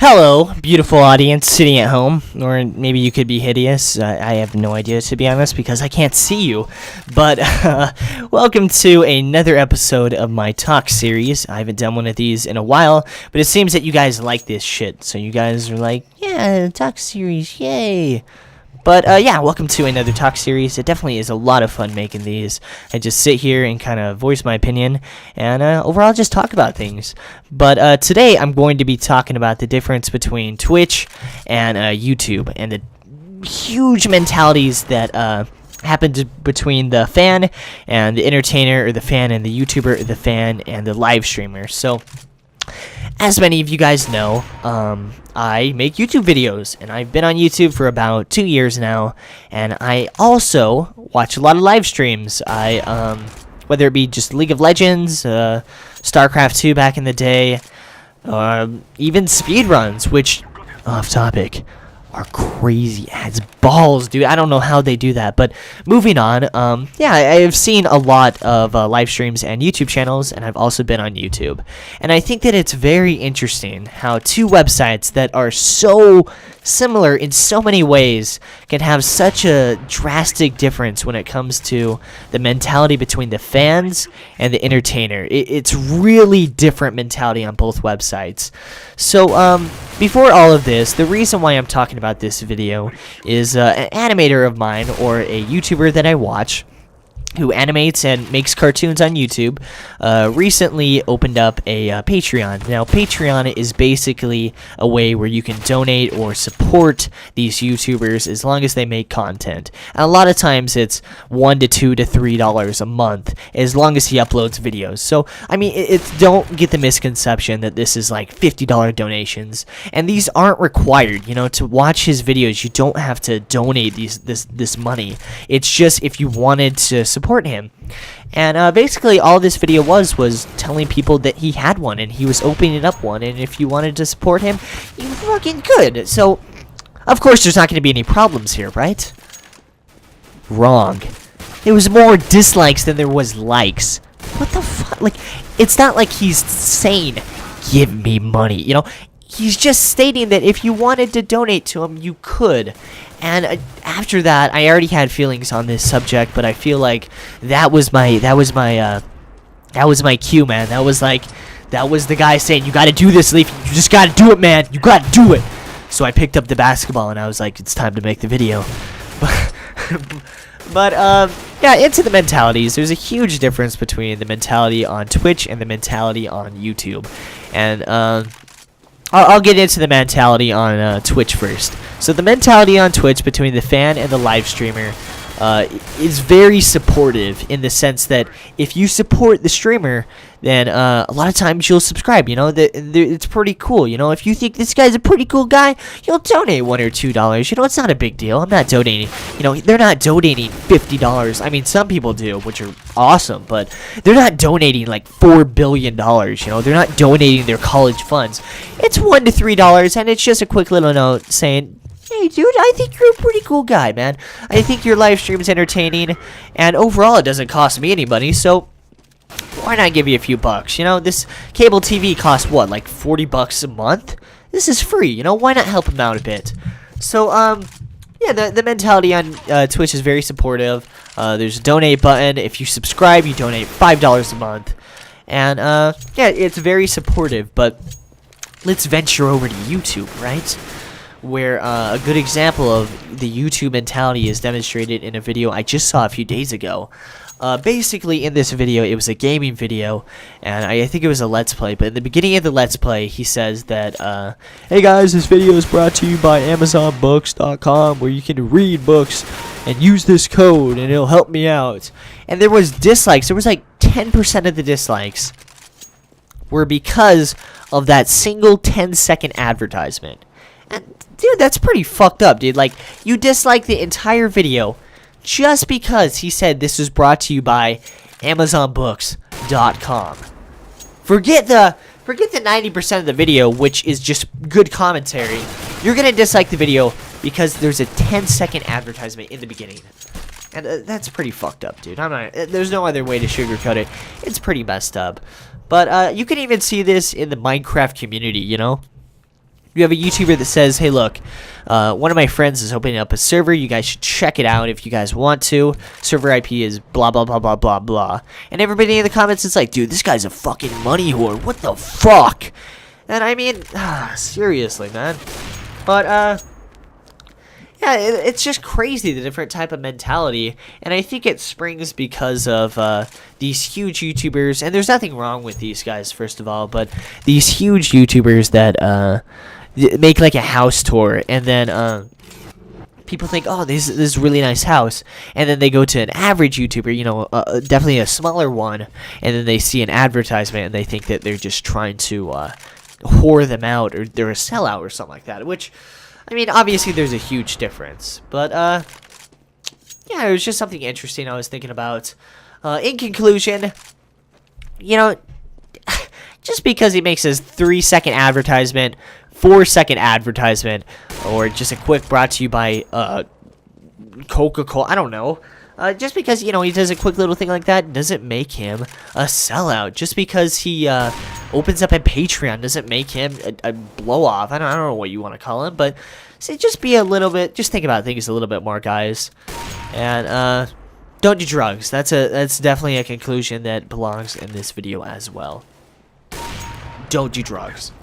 Hello, beautiful audience sitting at home, or maybe you could be hideous. I have no idea, to be honest, because I can't see you. But welcome to another episode of my talk series. I haven't done one of these in a while, but it seems that you guys like this shit. So you guys are like, yeah, talk series, yay. But yeah, welcome to another talk series. It definitely is a lot of fun making these. I just sit here and kind of voice my opinion, and overall just talk about things. But today I'm going to be talking about the difference between Twitch and YouTube, and the huge mentalities that happen between the fan and the entertainer, or the fan and the YouTuber, or the fan and the live streamer. So, as many of you guys know, I make YouTube videos, and I've been on YouTube for about 2 years now, and I also watch a lot of live streams. Whether it be just League of Legends, StarCraft 2 back in the day, even speedruns, which, off topic, are crazy as balls, dude. I don't know how they do that, but moving on, yeah, I've seen a lot of live streams and YouTube channels, and I've also been on YouTube, and I think that it's very interesting how two websites that are so similar in so many ways can have such a drastic difference when it comes to the mentality between the fans and the entertainer. It's really different mentality on both websites. So before all of this, the reason why I'm talking about this video is an animator of mine, or a YouTuber that I watch, who animates and makes cartoons on YouTube, recently opened up a Patreon. Now, Patreon is basically a way where you can donate or support these YouTubers as long as they make content. And a lot of times it's $1 to $2 to $3 a month, as long as he uploads videos. So, I mean, don't get the misconception that this is like $50 donations, and these aren't required. You know, to watch his videos, you don't have to donate this money. It's just if you wanted to support him. And basically all this video was telling people that he had one, and he was opening up one, and if you wanted to support him, you fucking could. So of course there's not going to be any problems here, right? Wrong. There was more dislikes than there was likes. What the fuck? Like, it's not like he's saying, give me money, you know? He's just stating that if you wanted to donate to him, you could. And after that, I already had feelings on this subject, but I feel like that was my cue, man. That was the guy saying, you got to do this, Leaf. You just got to do it, man. You got to do it. So I picked up the basketball, and I was like, it's time to make the video. But yeah, into the mentalities. There's a huge difference between the mentality on Twitch and the mentality on YouTube. And I'll get into the mentality on Twitch first. So the mentality on Twitch between the fan and the live streamer is very supportive, in the sense that if you support the streamer, then a lot of times you'll subscribe. You know, it's pretty cool. You know, if you think this guy's a pretty cool guy, you'll donate $1 or $2. You know, it's not a big deal. I'm not donating. You know, they're not donating $50. I mean, some people do, which are awesome, but they're not donating like $4 billion. You know, they're not donating their college funds. It's $1 to $3, and it's just a quick little note saying, hey, dude, I think you're a pretty cool guy, man. I think your live stream is entertaining, and overall it doesn't cost me any money, so why not give you a few bucks? You know, this cable TV costs, what, like $40 a month? This is free, you know? Why not help him out a bit? So, yeah, the mentality on Twitch is very supportive. There's a donate button. If you subscribe, you donate $5 a month. And, yeah, it's very supportive, but let's venture over to YouTube, right? Where a good example of the YouTube mentality is demonstrated in a video I just saw a few days ago. Basically, in this video, it was a gaming video, and I think it was a Let's Play, but in the beginning of the Let's Play, he says that, hey guys, this video is brought to you by AmazonBooks.com, where you can read books and use this code, and it'll help me out. And there was dislikes. There was like 10% of the dislikes were because of that single 10-second advertisement. And, dude, that's pretty fucked up, dude. Like, you dislike the entire video just because he said this was brought to you by AmazonBooks.com. Forget the 90% of the video, which is just good commentary. You're gonna dislike the video because there's a 10-second advertisement in the beginning. And that's pretty fucked up, dude. There's no other way to sugarcoat it. It's pretty messed up. But you can even see this in the Minecraft community, you know? You have a YouTuber that says, hey, look, one of my friends is opening up a server. You guys should check it out if you guys want to. Server IP is blah, blah, blah, blah, blah, blah. And everybody in the comments is like, dude, this guy's a fucking money whore. What the fuck? And I mean, seriously, man. But, yeah, it's just crazy, the different type of mentality. And I think it springs because of these huge YouTubers. And there's nothing wrong with these guys, first of all. But these huge YouTubers that make like a house tour, and then people think, oh, this is a really nice house, and then they go to an average YouTuber, you know, definitely a smaller one, and then they see an advertisement and they think that they're just trying to whore them out, or they're a sellout or something like that, which, I mean, obviously there's a huge difference. But yeah, it was just something interesting I was thinking about. In conclusion, you know, just because he makes his 3-second advertisement, 4-second advertisement, or just a quick brought to you by Coca-Cola, I don't know. Just because, you know, he does a quick little thing like that doesn't make him a sellout. Just because he opens up a Patreon doesn't make him a blow-off. I don't know what you want to call him, but see, just be a little bit, just think about things a little bit more, guys. And don't do drugs. That's definitely a conclusion that belongs in this video as well. Don't do drugs.